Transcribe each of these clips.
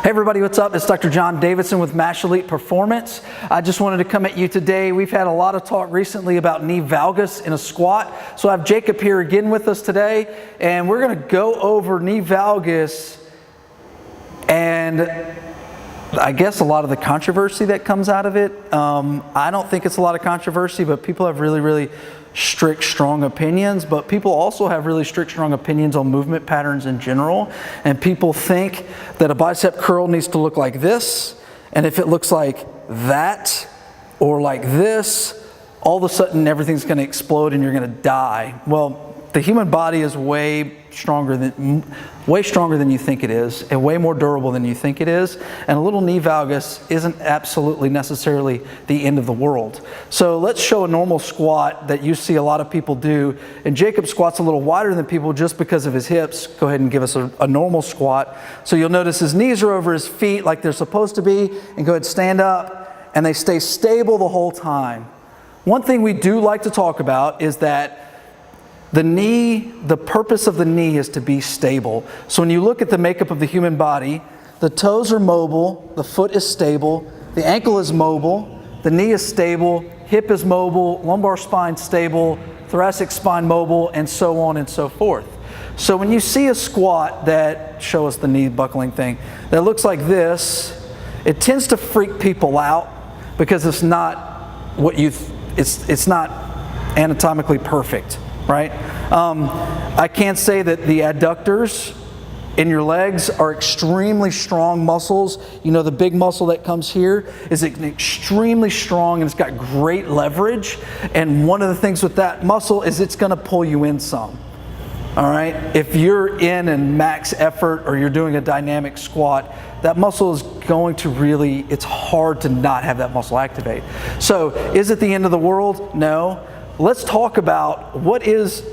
Hey everybody, what's up? It's Dr. John Davidson with MASH Elite Performance. I just wanted to come at you today. We've had a lot of talk recently about knee valgus in a squat. So I have Jacob here again with us today, and we're going to go over knee valgus and I guess a lot of the controversy that comes out of it. I don't think it's a lot of controversy, but people have really strict, strong opinions, but people also have really strict, strong opinions on movement patterns in general. And people think that a bicep curl needs to look like this, and if it looks like that or like this, all of a sudden everything's going to explode and you're going to die. Well, the human body is way stronger than you think it is, and way more durable than you think it is. And a little knee valgus isn't absolutely necessarily the end of the world. So let's show a normal squat that you see a lot of people do. And Jacob squats a little wider than people just because of his hips. Go ahead and give us a normal squat. So you'll notice his knees are over his feet like they're supposed to be. And go ahead and stand up, and they stay stable the whole time. One thing we do like to talk about is that the purpose of the knee is to be stable. So when you look at the makeup of the human body, the toes are mobile, the foot is stable, the ankle is mobile, the knee is stable, hip is mobile, lumbar spine stable, thoracic spine mobile, and so on and so forth. So when you see a squat that, show us the knee buckling thing, that looks like this, it tends to freak people out because it's not it's not anatomically perfect. Right? I can say that the adductors in your legs are extremely strong muscles. You know, the big muscle that comes here is extremely strong, and it's got great leverage. And one of the things with that muscle is it's going to pull you in some. All right? If you're in max effort or you're doing a dynamic squat, that muscle is going to it's hard to not have that muscle activate. So is it the end of the world? No. Let's talk about what is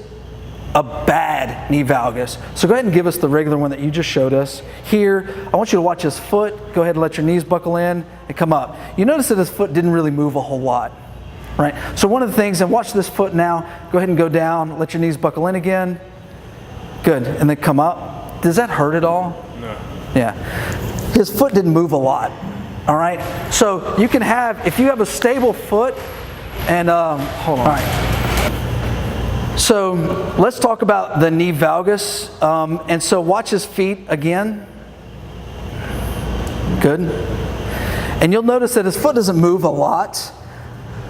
a bad knee valgus. So go ahead and give us the regular one that you just showed us. Here, I want you to watch his foot. Go ahead and let your knees buckle in and come up. You notice that his foot didn't really move a whole lot, right? So one of the things, and watch this foot now, go ahead and go down, let your knees buckle in again. Good, and then come up. Does that hurt at all? No. Yeah. His foot didn't move a lot, all right? So you can have, if you have a stable foot, and hold on. All right. So let's talk about the knee valgus. And so watch his feet again. Good. And you'll notice that his foot doesn't move a lot.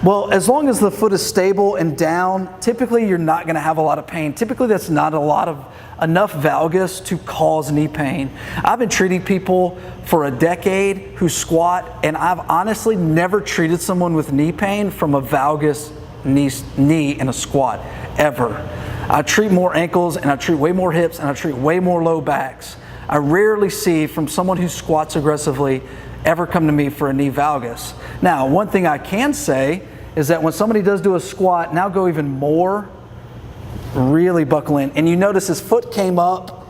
Well, as long as the foot is stable and down, typically you're not going to have a lot of pain. Typically that's not enough valgus to cause knee pain. I've been treating people for a decade who squat, and I've honestly never treated someone with knee pain from a valgus knee in a squat, ever. I treat more ankles, and I treat way more hips, and I treat way more low backs. I rarely see from someone who squats aggressively ever come to me for a knee valgus. Now, one thing I can say is that when somebody does do a squat, now go even more, really buckle in. And you notice his foot came up.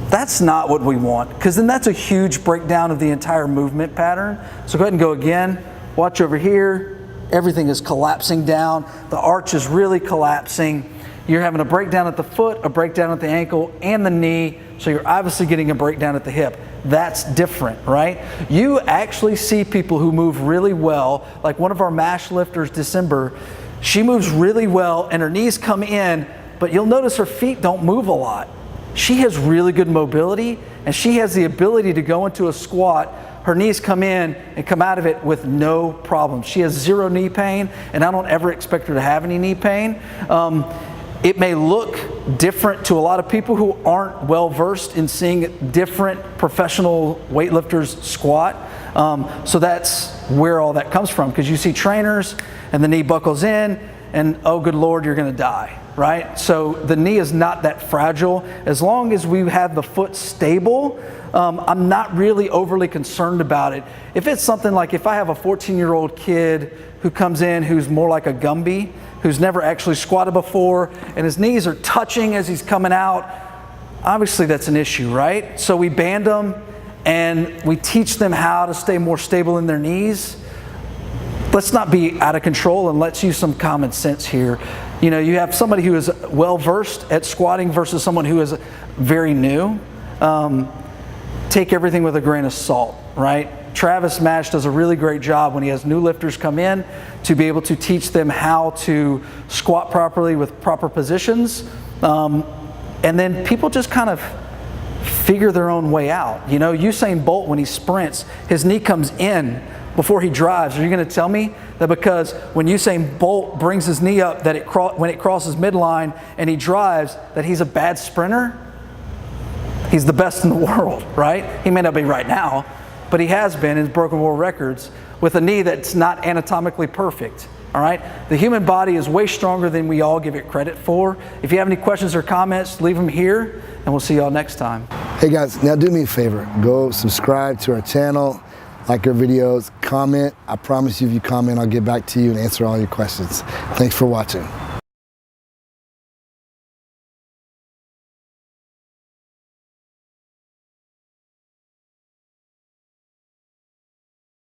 That's not what we want, because then that's a huge breakdown of the entire movement pattern. So go ahead and go again. Watch over here. Everything is collapsing down. The arch is really collapsing. You're having a breakdown at the foot, a breakdown at the ankle, and the knee. So you're obviously getting a breakdown at the hip. That's different, right? You actually see people who move really well, like one of our MASH lifters, December. She moves really well and her knees come in, but you'll notice her feet don't move a lot. She has really good mobility, and she has the ability to go into a squat. Her knees come in and come out of it with no problem. She has zero knee pain, and I don't ever expect her to have any knee pain. It may look different to a lot of people who aren't well versed in seeing different professional weightlifters squat. So that's where all that comes from, because you see trainers and the knee buckles in and oh good Lord, you're going to die, right? So the knee is not that fragile. As long as we have the foot stable, I'm not really overly concerned about it. If it's something like if I have a 14-year-old kid who comes in who's more like a Gumby, who's never actually squatted before, and his knees are touching as he's coming out, obviously that's an issue, right? So we band them and we teach them how to stay more stable in their knees. Let's not be out of control, and let's use some common sense here. You know, you have somebody who is well versed at squatting versus someone who is very new. take everything with a grain of salt, right? Travis Mash does a really great job when he has new lifters come in to be able to teach them how to squat properly with proper positions. And then people just kind of figure their own way out. You know, Usain Bolt, when he sprints, his knee comes in before he drives. Are you going to tell me that because when Usain Bolt brings his knee up, that when it crosses midline and he drives, that he's a bad sprinter? He's the best in the world, right? He may not be right now, but he has been and broken world records with a knee that's not anatomically perfect. All right? The human body is way stronger than we all give it credit for. If you have any questions or comments, leave them here, and we'll see y'all next time. Hey guys, now do me a favor. Go subscribe to our channel, like our videos, comment. I promise you if you comment, I'll get back to you and answer all your questions. Thanks for watching.